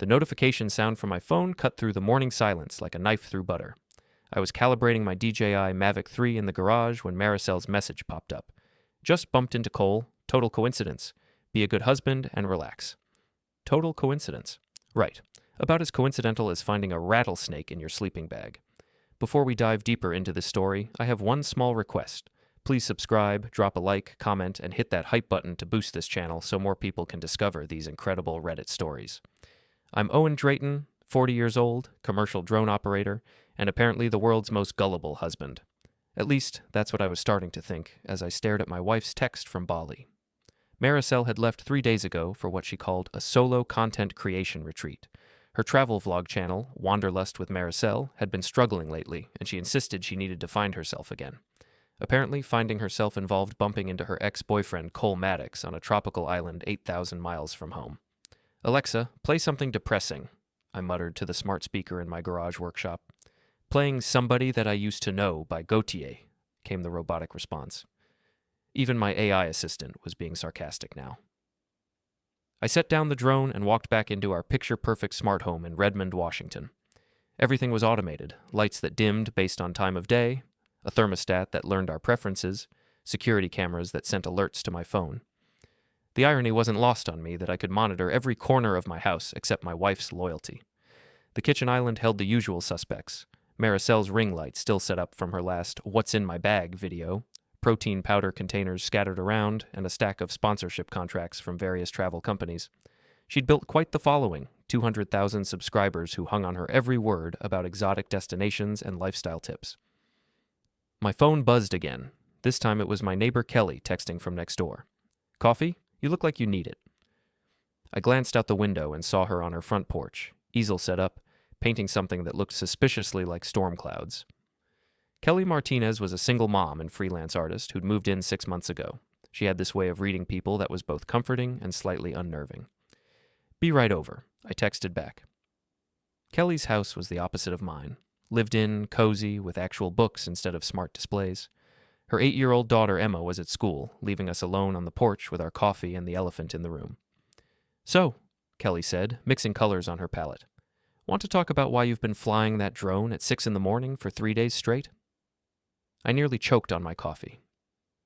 The notification sound from my phone cut through the morning silence like a knife through butter. I was calibrating my DJI Mavic 3 in the garage when Marisel's message popped up. Just bumped into Cole. Total coincidence. Be a good husband and relax. Total coincidence. Right. About as coincidental as finding a rattlesnake in your sleeping bag. Before we dive deeper into this story, I have one small request. Please subscribe, drop a like, comment, and hit that hype button to boost this channel so more people can discover these incredible Reddit stories. I'm Owen Drayton, 40 years old, commercial drone operator, and apparently the world's most gullible husband. At least, that's what I was starting to think as I stared at my wife's text from Bali. Marisel had left 3 days ago for what she called a solo content creation retreat. Her travel vlog channel, Wanderlust with Marisel, had been struggling lately, and she insisted she needed to find herself again. Apparently, finding herself involved bumping into her ex-boyfriend Cole Maddox on a tropical island 8,000 miles from home. "Alexa, play something depressing," I muttered to the smart speaker in my garage workshop. "Playing Somebody That I Used to Know by Gautier," came the robotic response. Even my AI assistant was being sarcastic now. I set down the drone and walked back into our picture-perfect smart home in Redmond, Washington. Everything was automated, lights that dimmed based on time of day, a thermostat that learned our preferences, security cameras that sent alerts to my phone. The irony wasn't lost on me that I could monitor every corner of my house except my wife's loyalty. The kitchen island held the usual suspects. Marisel's ring light still set up from her last "What's in My Bag" video, protein powder containers scattered around, and a stack of sponsorship contracts from various travel companies. She'd built quite the following, 200,000 subscribers who hung on her every word about exotic destinations and lifestyle tips. My phone buzzed again. This time it was my neighbor Kelly texting from next door. "Coffee? You look like you need it." I glanced out the window and saw her on her front porch, easel set up, painting something that looked suspiciously like storm clouds. Kelly Martinez was a single mom and freelance artist who'd moved in 6 months ago. She had this way of reading people that was both comforting and slightly unnerving. "Be right over," I texted back. Kelly's house was the opposite of mine. Lived in, cozy, with actual books instead of smart displays. Her 8-year-old daughter Emma was at school, leaving us alone on the porch with our coffee and the elephant in the room. "So," Kelly said, mixing colors on her palette, "want to talk about why you've been flying that drone at 6 a.m. for 3 days straight?" I nearly choked on my coffee.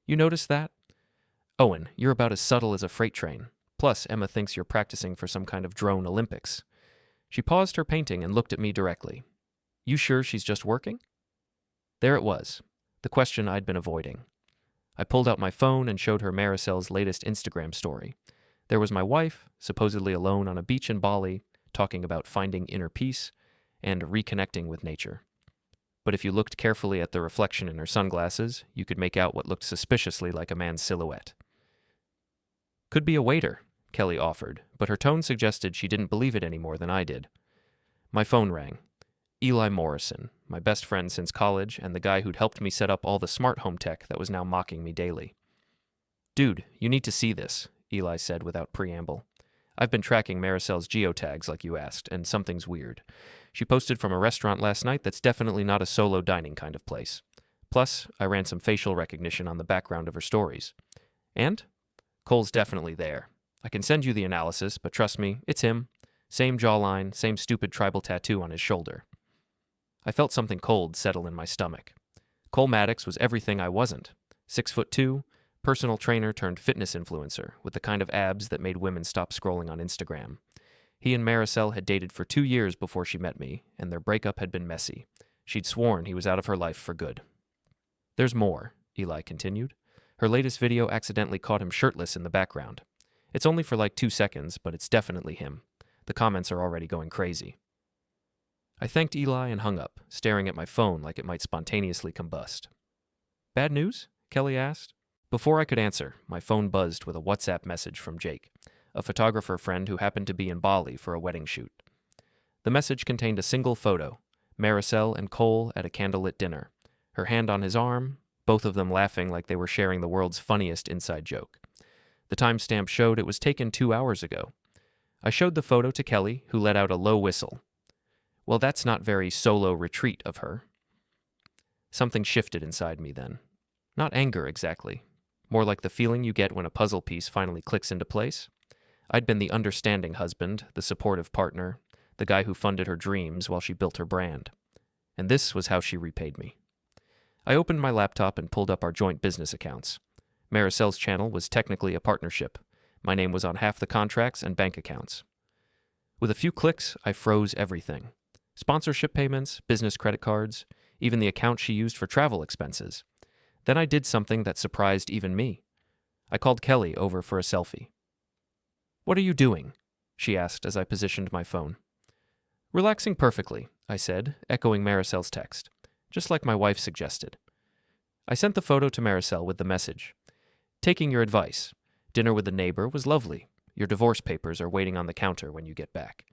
"You noticed that? Owen, you're about as subtle as a freight train. Plus, Emma thinks you're practicing for some kind of drone Olympics." She paused her painting and looked at me directly. "You sure she's just working?" There it was, the question I'd been avoiding. I pulled out my phone and showed her Marisel's latest Instagram story. There was my wife, supposedly alone on a beach in Bali, talking about finding inner peace and reconnecting with nature. But if you looked carefully at the reflection in her sunglasses, you could make out what looked suspiciously like a man's silhouette. "Could be a waiter," Kelly offered, but her tone suggested she didn't believe it any more than I did. My phone rang. Eli Morrison, my best friend since college and the guy who'd helped me set up all the smart home tech that was now mocking me daily. "Dude, you need to see this," Eli said without preamble. "I've been tracking Marisel's geotags like you asked, and something's weird. She posted from a restaurant last night that's definitely not a solo dining kind of place. Plus, I ran some facial recognition on the background of her stories. And? Cole's definitely there. I can send you the analysis, but trust me, it's him. Same jawline, same stupid tribal tattoo on his shoulder." I felt something cold settle in my stomach. Cole Maddox was everything I wasn't. 6'2", personal trainer turned fitness influencer with the kind of abs that made women stop scrolling on Instagram. He and Marisel had dated for 2 years before she met me, and their breakup had been messy. She'd sworn he was out of her life for good. "There's more," Eli continued. Her latest video accidentally caught him shirtless in the background. It's only for like 2 seconds, but it's definitely him. The comments are already going crazy. I thanked Eli and hung up, staring at my phone like it might spontaneously combust. "Bad news?" Kelly asked. Before I could answer, my phone buzzed with a WhatsApp message from Jake, a photographer friend who happened to be in Bali for a wedding shoot. The message contained a single photo, Marisel and Cole at a candlelit dinner, her hand on his arm, both of them laughing like they were sharing the world's funniest inside joke. The timestamp showed it was taken 2 hours ago. I showed the photo to Kelly, who let out a low whistle. Well, that's not very solo retreat of her. Something shifted inside me then. Not anger exactly. More like the feeling you get when a puzzle piece finally clicks into place. I'd been the understanding husband, the supportive partner, the guy who funded her dreams while she built her brand. And this was how she repaid me. I opened my laptop and pulled up our joint business accounts. Marisel's channel was technically a partnership. My name was on half the contracts and bank accounts. With a few clicks, I froze everything. Sponsorship payments, business credit cards, even the account she used for travel expenses. Then I did something that surprised even me. I called Kelly over for a selfie. "What are you doing?" she asked as I positioned my phone. "Relaxing perfectly," I said, echoing Marisel's text, just like my wife suggested. I sent the photo to Marisel with the message. "Taking your advice. Dinner with the neighbor was lovely. Your divorce papers are waiting on the counter when you get back."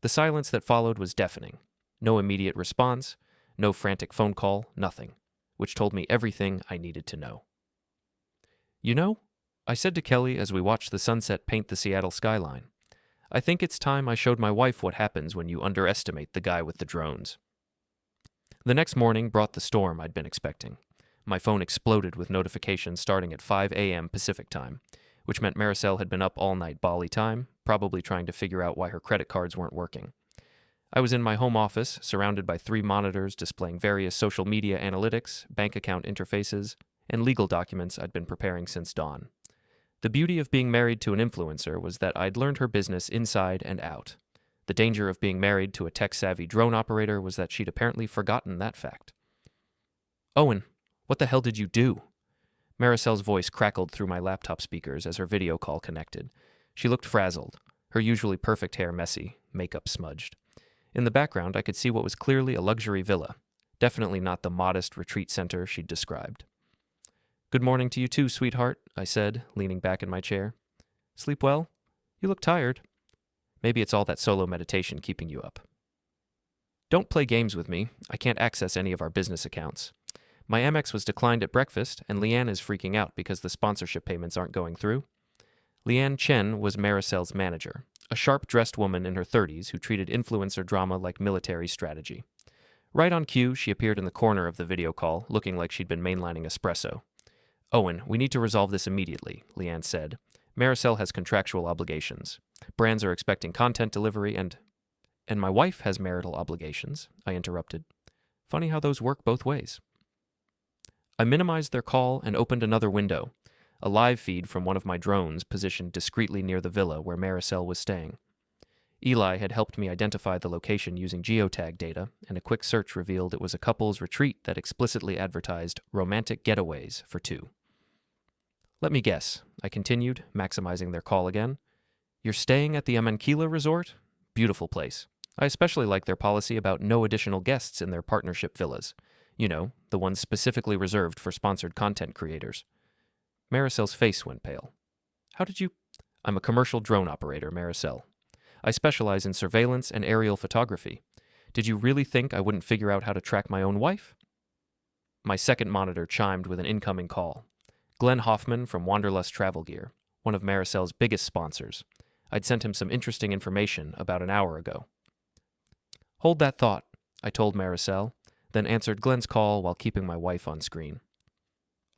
The silence that followed was deafening. No immediate response, no frantic phone call, nothing, which told me everything I needed to know. "You know," I said to Kelly as we watched the sunset paint the Seattle skyline, "I think it's time I showed my wife what happens when you underestimate the guy with the drones." The next morning brought the storm I'd been expecting. My phone exploded with notifications starting at 5 a.m. Pacific time, which meant Marisel had been up all night Bali time, probably trying to figure out why her credit cards weren't working. I was in my home office, surrounded by 3 monitors displaying various social media analytics, bank account interfaces, and legal documents I'd been preparing since dawn. The beauty of being married to an influencer was that I'd learned her business inside and out. The danger of being married to a tech-savvy drone operator was that she'd apparently forgotten that fact. "Owen, what the hell did you do?" Marisel's voice crackled through my laptop speakers as her video call connected. She looked frazzled, her usually perfect hair messy, makeup smudged. In the background, I could see what was clearly a luxury villa, definitely not the modest retreat center she'd described. "Good morning to you too, sweetheart," I said, leaning back in my chair. "Sleep well? You look tired. Maybe it's all that solo meditation keeping you up." "Don't play games with me. I can't access any of our business accounts. My Amex was declined at breakfast, and Leanne is freaking out because the sponsorship payments aren't going through." Leanne Chen was Marisel's manager, a sharp-dressed woman in her 30s who treated influencer drama like military strategy. Right on cue, she appeared in the corner of the video call, looking like she'd been mainlining espresso. "Owen, we need to resolve this immediately," Leanne said. "Marisel has contractual obligations. Brands are expecting content delivery and my wife has marital obligations," I interrupted. Funny how those work both ways. I minimized their call and opened another window, a live feed from one of my drones positioned discreetly near the villa where Marisel was staying. Eli had helped me identify the location using geotag data, and a quick search revealed it was a couple's retreat that explicitly advertised romantic getaways for 2. "Let me guess," I continued, maximizing their call again. "You're staying at the Amankila Resort? Beautiful place. I especially like their policy about no additional guests in their partnership villas. You know, the ones specifically reserved for sponsored content creators." Marisel's face went pale. "How did you—" "I'm a commercial drone operator, Marisel. I specialize in surveillance and aerial photography. Did you really think I wouldn't figure out how to track my own wife?" My second monitor chimed with an incoming call. Glenn Hoffman from Wanderlust Travel Gear, one of Marisel's biggest sponsors. I'd sent him some interesting information about an hour ago. "Hold that thought," I told Marisel, then answered Glenn's call while keeping my wife on screen.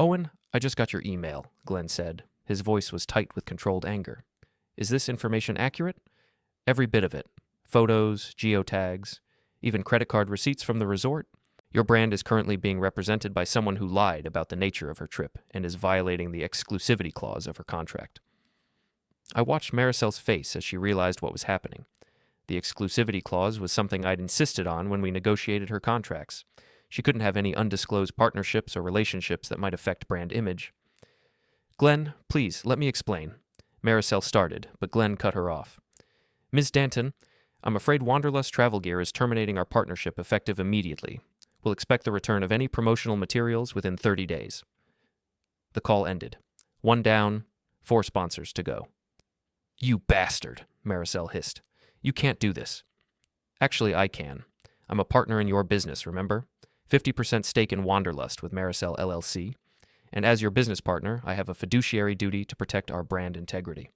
"Owen, I just got your email," Glenn said. His voice was tight with controlled anger. "Is this information accurate?" "Every bit of it. Photos, geotags, even credit card receipts from the resort. Your brand is currently being represented by someone who lied about the nature of her trip and is violating the exclusivity clause of her contract." I watched Marisel's face as she realized what was happening. The exclusivity clause was something I'd insisted on when we negotiated her contracts. She couldn't have any undisclosed partnerships or relationships that might affect brand image. "Glenn, please, let me explain." Marisel started, but Glenn cut her off. "Ms. Danton, I'm afraid Wanderlust Travel Gear is terminating our partnership effective immediately. We'll expect the return of any promotional materials within 30 days. The call ended. 1 down, 4 sponsors to go. "You bastard," Marisel hissed. "You can't do this." "Actually, I can. I'm a partner in your business, remember? 50% stake in Wanderlust with Marisel LLC. And as your business partner, I have a fiduciary duty to protect our brand integrity."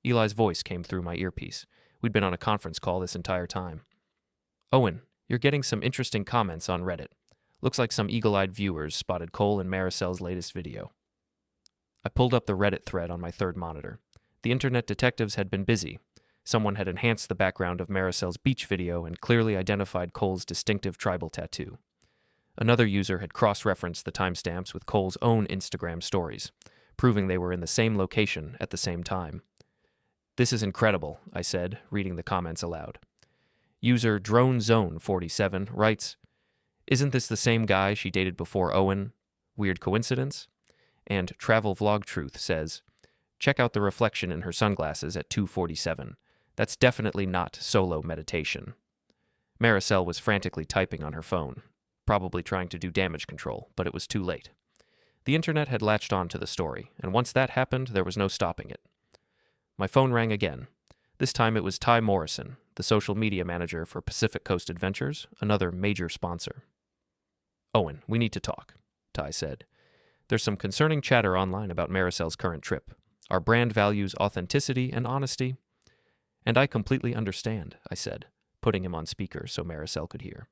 Eli's voice came through my earpiece. We'd been on a conference call this entire time. "Owen, you're getting some interesting comments on Reddit. Looks like some eagle-eyed viewers spotted Cole and Marisel's latest video." I pulled up the Reddit thread on my third monitor. The internet detectives had been busy. Someone had enhanced the background of Marisel's beach video and clearly identified Cole's distinctive tribal tattoo. Another user had cross-referenced the timestamps with Cole's own Instagram stories, proving they were in the same location at the same time. "This is incredible," I said, reading the comments aloud. User DroneZone47 writes, "Isn't this the same guy she dated before Owen? Weird coincidence?" And Travel Vlog Truth says, "Check out the reflection in her sunglasses at 2:47. That's definitely not solo meditation." Marisel was frantically typing on her phone, probably trying to do damage control, but it was too late. The internet had latched on to the story, and once that happened, there was no stopping it. My phone rang again. This time it was Ty Morrison, the social media manager for Pacific Coast Adventures, another major sponsor. "Owen, we need to talk," Ty said. "There's some concerning chatter online about Marisel's current trip. Our brand values authenticity and honesty." "And I completely understand," I said, putting him on speaker so Marisel could hear.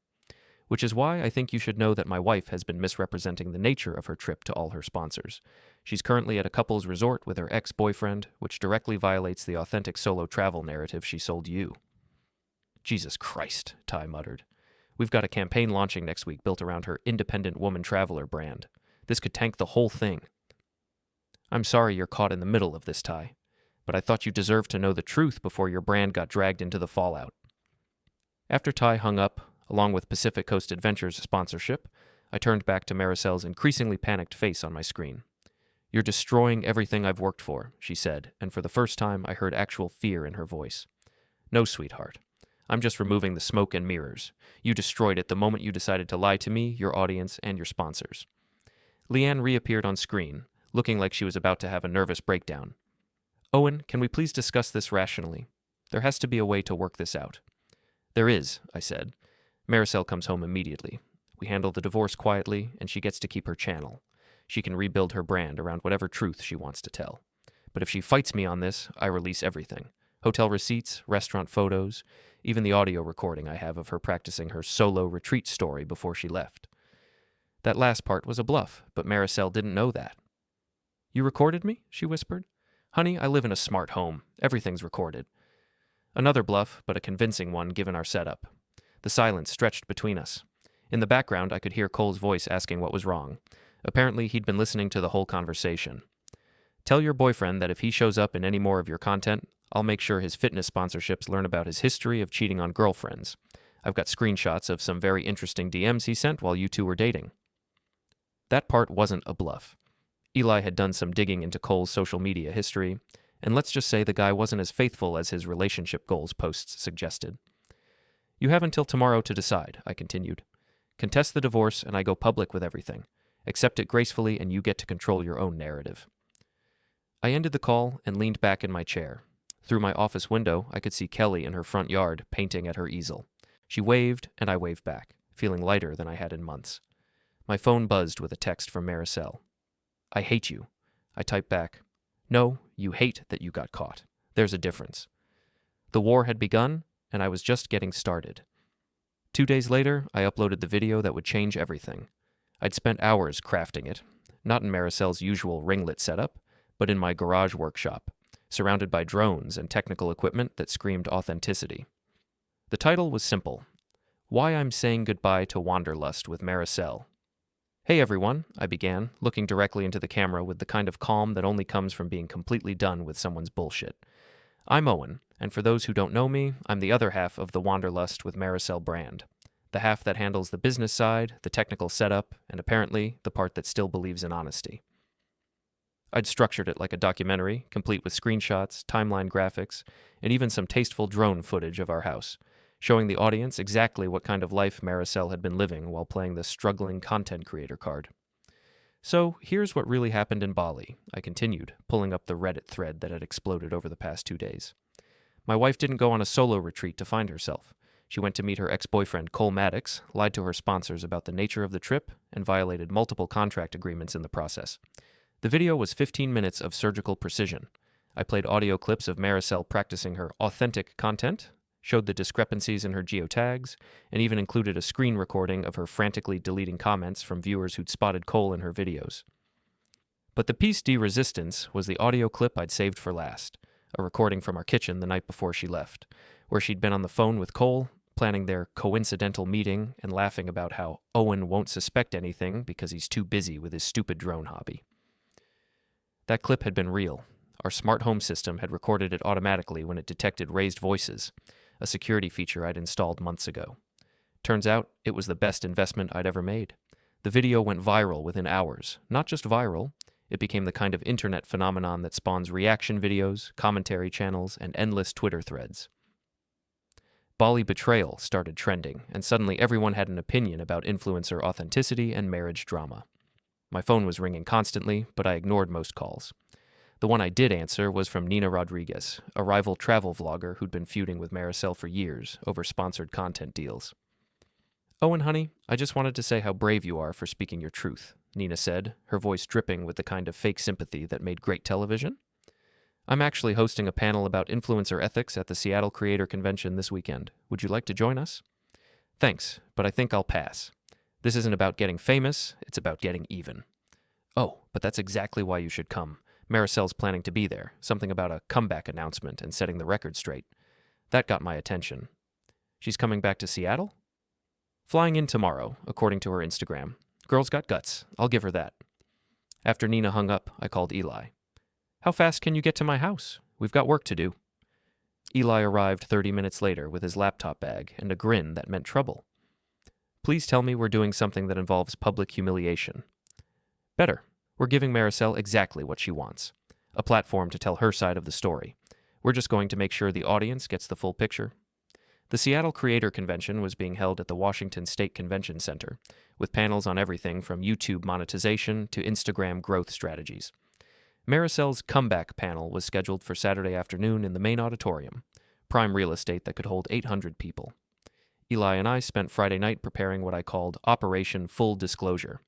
"Which is why I think you should know that my wife has been misrepresenting the nature of her trip to all her sponsors. She's currently at a couple's resort with her ex-boyfriend, which directly violates the authentic solo travel narrative she sold you." "Jesus Christ," Ty muttered. "We've got a campaign launching next week built around her independent woman traveler brand. This could tank the whole thing." "I'm sorry you're caught in the middle of this, Ty, but I thought you deserved to know the truth before your brand got dragged into the fallout." After Ty hung up, along with Pacific Coast Adventures sponsorship, I turned back to Marisel's increasingly panicked face on my screen. "You're destroying everything I've worked for," she said, and for the first time I heard actual fear in her voice. "No, sweetheart. I'm just removing the smoke and mirrors. You destroyed it the moment you decided to lie to me, your audience, and your sponsors." Leanne reappeared on screen, looking like she was about to have a nervous breakdown. "Owen, can we please discuss this rationally? There has to be a way to work this out." "There is," I said. "Marisel comes home immediately. We handle the divorce quietly, and she gets to keep her channel. She can rebuild her brand around whatever truth she wants to tell. But if she fights me on this, I release everything. Hotel receipts, restaurant photos, even the audio recording I have of her practicing her solo retreat story before she left." That last part was a bluff, but Marisel didn't know that. "You recorded me?" she whispered. "Honey, I live in a smart home. Everything's recorded." Another bluff, but a convincing one given our setup. The silence stretched between us. In the background, I could hear Cole's voice asking what was wrong. Apparently, he'd been listening to the whole conversation. "Tell your boyfriend that if he shows up in any more of your content, I'll make sure his fitness sponsorships learn about his history of cheating on girlfriends. I've got screenshots of some very interesting DMs he sent while you two were dating." That part wasn't a bluff. Eli had done some digging into Cole's social media history, and let's just say the guy wasn't as faithful as his relationship goals posts suggested. "You have until tomorrow to decide," I continued. "Contest the divorce and I go public with everything. Accept it gracefully and you get to control your own narrative." I ended the call and leaned back in my chair. Through my office window, I could see Kelly in her front yard painting at her easel. She waved and I waved back, feeling lighter than I had in months. My phone buzzed with a text from Marisel. "I hate you." I typed back, "No, you hate that you got caught. There's a difference." The war had begun, and I was just getting started. 2 days later, I uploaded the video that would change everything. I'd spent hours crafting it, not in Marisel's usual ringlet setup, but in my garage workshop, surrounded by drones and technical equipment that screamed authenticity. The title was simple: "Why I'm Saying Goodbye to Wanderlust with Marisel." "Hey everyone," I began, looking directly into the camera with the kind of calm that only comes from being completely done with someone's bullshit. "I'm Owen, and for those who don't know me, I'm the other half of the Wanderlust with Marisel brand. The half that handles the business side, the technical setup, and apparently the part that still believes in honesty." I'd structured it like a documentary, complete with screenshots, timeline graphics, and even some tasteful drone footage of our house, showing the audience exactly what kind of life Marisel had been living while playing the struggling content creator card. "So, here's what really happened in Bali," I continued, pulling up the Reddit thread that had exploded over the past 2 days. "My wife didn't go on a solo retreat to find herself. She went to meet her ex-boyfriend Cole Maddox, lied to her sponsors about the nature of the trip, and violated multiple contract agreements in the process. The video was 15 minutes of surgical precision. I played audio clips of Marisel practicing her authentic content, showed the discrepancies in her geotags, and even included a screen recording of her frantically deleting comments from viewers who'd spotted Cole in her videos. But the piece de resistance was the audio clip I'd saved for last, a recording from our kitchen the night before she left, where she'd been on the phone with Cole, planning their coincidental meeting and laughing about how Owen won't suspect anything because he's too busy with his stupid drone hobby. That clip had been real. Our smart home system had recorded it automatically when it detected raised voices, a security feature I'd installed months ago. Turns out, it was the best investment I'd ever made. The video went viral within hours. Not just viral, it became the kind of internet phenomenon that spawns reaction videos, commentary channels, and endless Twitter threads. Bali betrayal started trending, and suddenly everyone had an opinion about influencer authenticity and marriage drama. My phone was ringing constantly, but I ignored most calls. The one I did answer was from Nina Rodriguez, a rival travel vlogger who'd been feuding with Marisel for years over sponsored content deals. "Owen, honey, I just wanted to say how brave you are for speaking your truth," Nina said, her voice dripping with the kind of fake sympathy that made great television. "I'm actually hosting a panel about influencer ethics at the Seattle Creator Convention this weekend. Would you like to join us?" "Thanks, but I think I'll pass. This isn't about getting famous, it's about getting even." "Oh, but that's exactly why you should come. Marisel's planning to be there, something about a comeback announcement and setting the record straight." That got my attention. "She's coming back to Seattle?" "Flying in tomorrow, according to her Instagram. Girl's got guts, I'll give her that." After Nina hung up, I called Eli. "How fast can you get to my house? We've got work to do." Eli arrived 30 minutes later with his laptop bag and a grin that meant trouble. "Please tell me we're doing something that involves public humiliation." "Better. We're giving Marisel exactly what she wants. A platform to tell her side of the story. We're just going to make sure the audience gets the full picture." The Seattle Creator Convention was being held at the Washington State Convention Center, with panels on everything from YouTube monetization to Instagram growth strategies. Marisel's comeback panel was scheduled for Saturday afternoon in the main auditorium, prime real estate that could hold 800 people. Eli and I spent Friday night preparing what I called Operation Full Disclosure.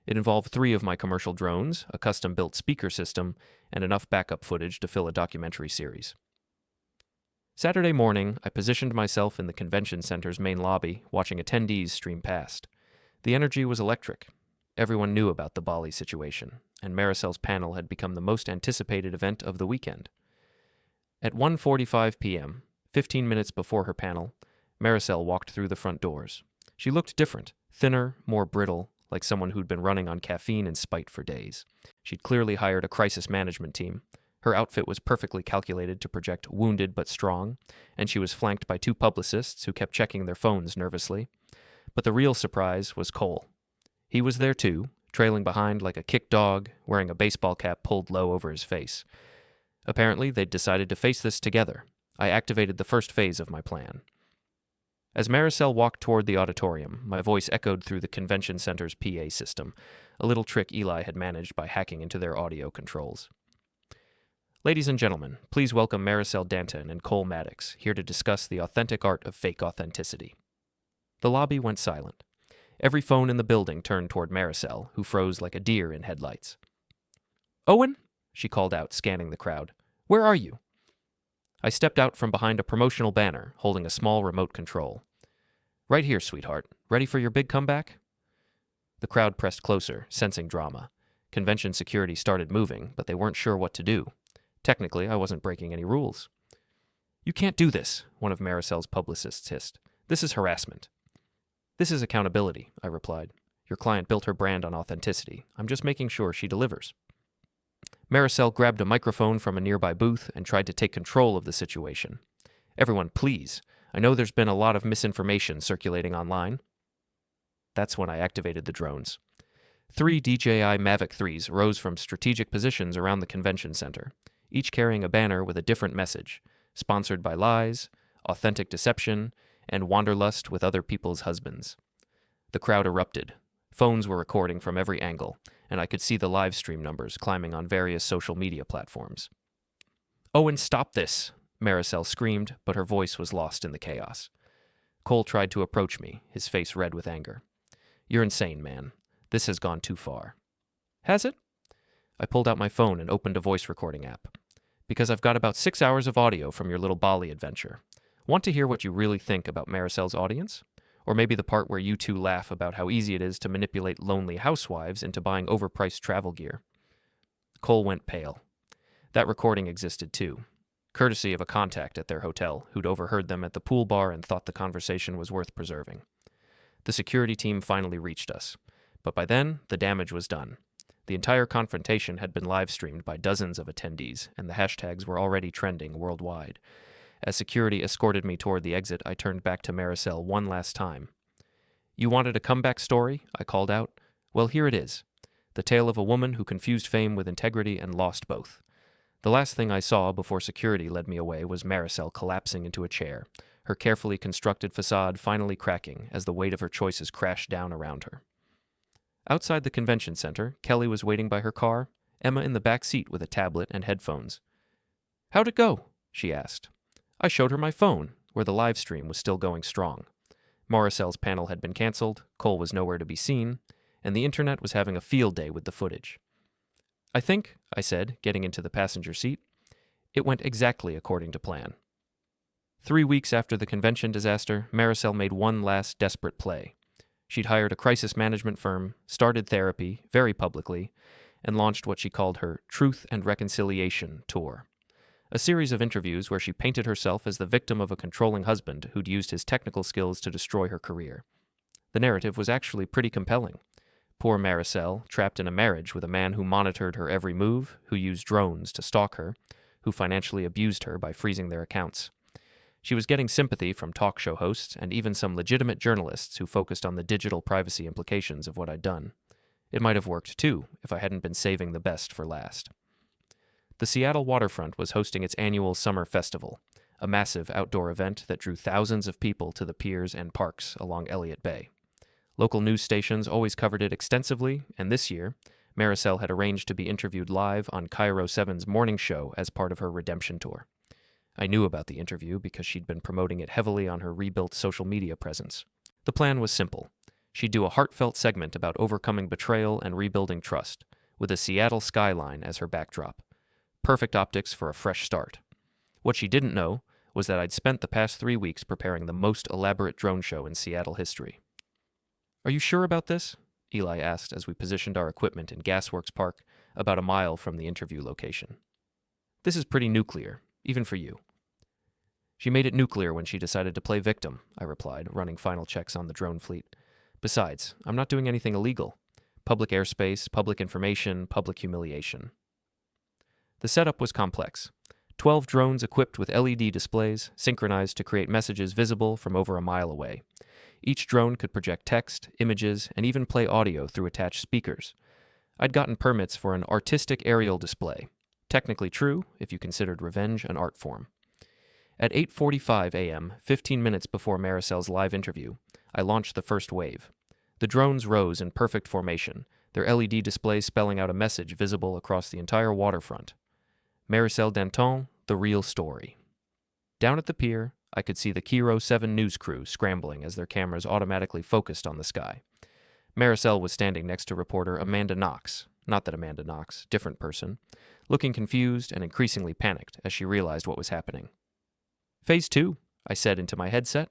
It involved 3 of my commercial drones, a custom-built speaker system, and enough backup footage to fill a documentary series. Saturday morning, I positioned myself in the convention center's main lobby, watching attendees stream past. The energy was electric. Everyone knew about the Bali situation, and Marisel's panel had become the most anticipated event of the weekend. At 1:45 p.m., 15 minutes before her panel, Marisel walked through the front doors. She looked different, thinner, more brittle, like someone who'd been running on caffeine and spite for days. She'd clearly hired a crisis management team. Her outfit was perfectly calculated to project wounded but strong, and she was flanked by 2 publicists who kept checking their phones nervously. But the real surprise was Cole. He was there too, trailing behind like a kicked dog, wearing a baseball cap pulled low over his face. Apparently, they'd decided to face this together. I activated the first phase of my plan. As Marisel walked toward the auditorium, my voice echoed through the convention center's PA system, a little trick Eli had managed by hacking into their audio controls. "Ladies and gentlemen, please welcome Marisel Danton and Cole Maddox, here to discuss the authentic art of fake authenticity." The lobby went silent. Every phone in the building turned toward Marisel, who froze like a deer in headlights. "Owen?" she called out, scanning the crowd. "Where are you?" I stepped out from behind a promotional banner, holding a small remote control. "Right here, sweetheart. Ready for your big comeback?" The crowd pressed closer, sensing drama. Convention security started moving, but they weren't sure what to do. Technically, I wasn't breaking any rules. "You can't do this," one of Marisel's publicists hissed. "This is harassment." "This is accountability," I replied. "Your client built her brand on authenticity. I'm just making sure she delivers." Marisel grabbed a microphone from a nearby booth and tried to take control of the situation. "Everyone, please. I know there's been a lot of misinformation circulating online." That's when I activated the drones. 3 DJI Mavic 3s rose from strategic positions around the convention center, each carrying a banner with a different message: sponsored by lies, authentic deception, and wanderlust with other people's husbands. The crowd erupted. Phones were recording from every angle, and I could see the live stream numbers climbing on various social media platforms. "Owen, stop this!" Marisel screamed, but her voice was lost in the chaos. Cole tried to approach me, his face red with anger. "You're insane, man. This has gone too far." "Has it?" I pulled out my phone and opened a voice recording app. "Because I've got about 6 hours of audio from your little Bali adventure. Want to hear what you really think about Marisel's audience? Or maybe the part where you 2 laugh about how easy it is to manipulate lonely housewives into buying overpriced travel gear." Cole went pale. That recording existed too. courtesy of a contact at their hotel who'd overheard them at the pool bar and thought the conversation was worth preserving. The security team finally reached us, but by then, the damage was done. The entire confrontation had been live-streamed by dozens of attendees, and the hashtags were already trending worldwide. As security escorted me toward the exit, I turned back to Marisel one last time. "You wanted a comeback story?" I called out. "Well, here it is. The tale of a woman who confused fame with integrity and lost both." The last thing I saw before security led me away was Marisel collapsing into a chair, her carefully constructed facade finally cracking as the weight of her choices crashed down around her. Outside the convention center, Kelly was waiting by her car, Emma in the back seat with a tablet and headphones. "How'd it go?" she asked. I showed her my phone, where the live stream was still going strong. Marisel's panel had been canceled, Cole was nowhere to be seen, and the internet was having a field day with the footage. "I think," I said, getting into the passenger seat, "it went exactly according to plan." 3 weeks after the convention disaster, Marisel made one last desperate play. She'd hired a crisis management firm, started therapy, very publicly, and launched what she called her Truth and Reconciliation Tour. A series of interviews where she painted herself as the victim of a controlling husband who'd used his technical skills to destroy her career. The narrative was actually pretty compelling. Poor Marisel, trapped in a marriage with a man who monitored her every move, who used drones to stalk her, who financially abused her by freezing their accounts. She was getting sympathy from talk show hosts and even some legitimate journalists who focused on the digital privacy implications of what I'd done. It might have worked, too, if I hadn't been saving the best for last. The Seattle waterfront was hosting its annual summer festival, a massive outdoor event that drew thousands of people to the piers and parks along Elliott Bay. Local news stations always covered it extensively, and this year, Marisel had arranged to be interviewed live on Cairo 7's morning show as part of her redemption tour. I knew about the interview because she'd been promoting it heavily on her rebuilt social media presence. The plan was simple. She'd do a heartfelt segment about overcoming betrayal and rebuilding trust, with a Seattle skyline as her backdrop. Perfect optics for a fresh start. What she didn't know was that I'd spent the past 3 weeks preparing the most elaborate drone show in Seattle history. "Are you sure about this?" Eli asked as we positioned our equipment in Gasworks Park, about a mile from the interview location. "This is pretty nuclear, even for you." "She made it nuclear when she decided to play victim," I replied, running final checks on the drone fleet. "Besides, I'm not doing anything illegal. Public airspace, public information, public humiliation." The setup was complex. 12 drones equipped with LED displays, synchronized to create messages visible from over a mile away. Each drone could project text, images, and even play audio through attached speakers. I'd gotten permits for an artistic aerial display. Technically true, if you considered revenge an art form. At 8:45 a.m., 15 minutes before Marisel's live interview, I launched the first wave. The drones rose in perfect formation, their LED displays spelling out a message visible across the entire waterfront. Marisel Danton, the real story. Down at the pier, I could see the Cairo 7 news crew scrambling as their cameras automatically focused on the sky. Marisel was standing next to reporter Amanda Knox, not that Amanda Knox, different person, looking confused and increasingly panicked as she realized what was happening. "Phase 2, I said into my headset.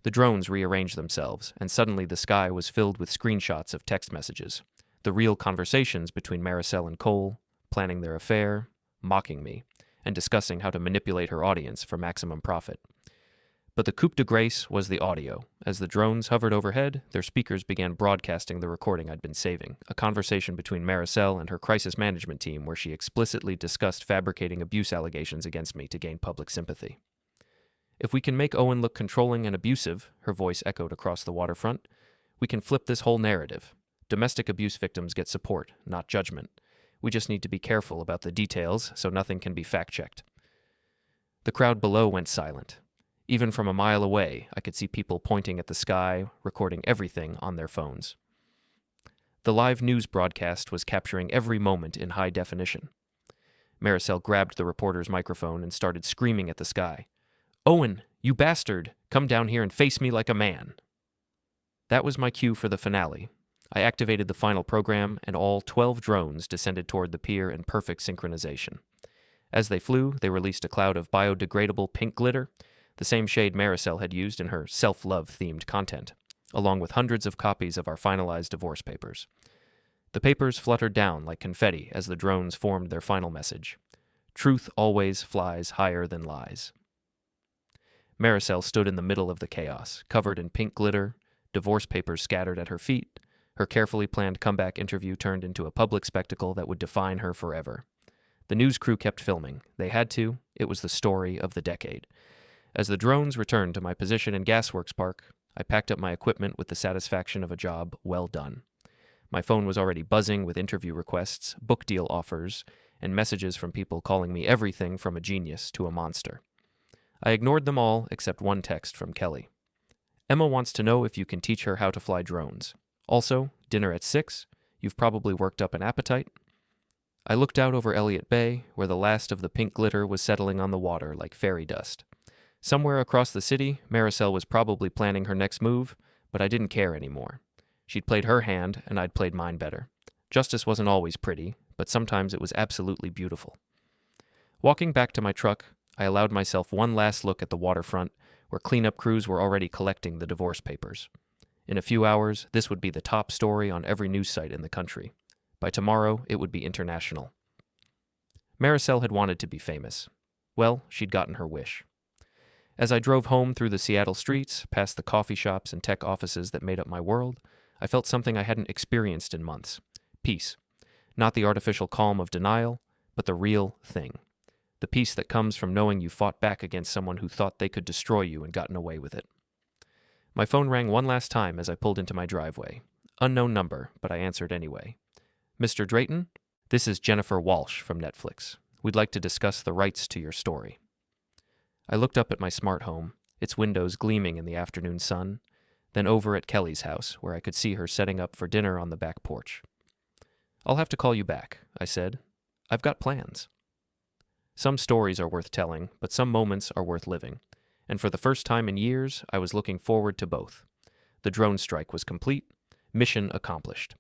The drones rearranged themselves, and suddenly the sky was filled with screenshots of text messages, the real conversations between Marisel and Cole, planning their affair, mocking me, and discussing how to manipulate her audience for maximum profit. But the coup de grace was the audio. As the drones hovered overhead, their speakers began broadcasting the recording I'd been saving, a conversation between Marisel and her crisis management team where she explicitly discussed fabricating abuse allegations against me to gain public sympathy. "If we can make Owen look controlling and abusive," her voice echoed across the waterfront, "we can flip this whole narrative. Domestic abuse victims get support, not judgment. We just need to be careful about the details so nothing can be fact-checked." The crowd below went silent. Even from a mile away, I could see people pointing at the sky, recording everything on their phones. The live news broadcast was capturing every moment in high definition. Marisel grabbed the reporter's microphone and started screaming at the sky. "Owen, you bastard! Come down here and face me like a man!" That was my cue for the finale. I activated the final program, and all 12 drones descended toward the pier in perfect synchronization. As they flew, they released a cloud of biodegradable pink glitter, the same shade Marisel had used in her self-love-themed content, along with hundreds of copies of our finalized divorce papers. The papers fluttered down like confetti as the drones formed their final message. Truth always flies higher than lies. Marisel stood in the middle of the chaos, covered in pink glitter, divorce papers scattered at her feet. Her carefully planned comeback interview turned into a public spectacle that would define her forever. The news crew kept filming. They had to. It was the story of the decade. As the drones returned to my position in Gasworks Park, I packed up my equipment with the satisfaction of a job well done. My phone was already buzzing with interview requests, book deal offers, and messages from people calling me everything from a genius to a monster. I ignored them all except one text from Kelly. Emma wants to know if you can teach her how to fly drones. Also, dinner at 6. You've probably worked up an appetite. I looked out over Elliott Bay, where the last of the pink glitter was settling on the water like fairy dust. Somewhere across the city, Marisel was probably planning her next move, but I didn't care anymore. She'd played her hand, and I'd played mine better. Justice wasn't always pretty, but sometimes it was absolutely beautiful. Walking back to my truck, I allowed myself one last look at the waterfront, where cleanup crews were already collecting the divorce papers. In a few hours, this would be the top story on every news site in the country. By tomorrow, it would be international. Marisel had wanted to be famous. Well, she'd gotten her wish. As I drove home through the Seattle streets, past the coffee shops and tech offices that made up my world, I felt something I hadn't experienced in months. Peace. Not the artificial calm of denial, but the real thing. The peace that comes from knowing you fought back against someone who thought they could destroy you and gotten away with it. My phone rang one last time as I pulled into my driveway. Unknown number, but I answered anyway. Mr. Drayton, this is Jennifer Walsh from Netflix. We'd like to discuss the rights to your story. I looked up at my smart home, its windows gleaming in the afternoon sun, then over at Kelly's house, where I could see her setting up for dinner on the back porch. I'll have to call you back, I said. I've got plans. Some stories are worth telling, but some moments are worth living. And for the first time in years, I was looking forward to both. The drone strike was complete, mission accomplished.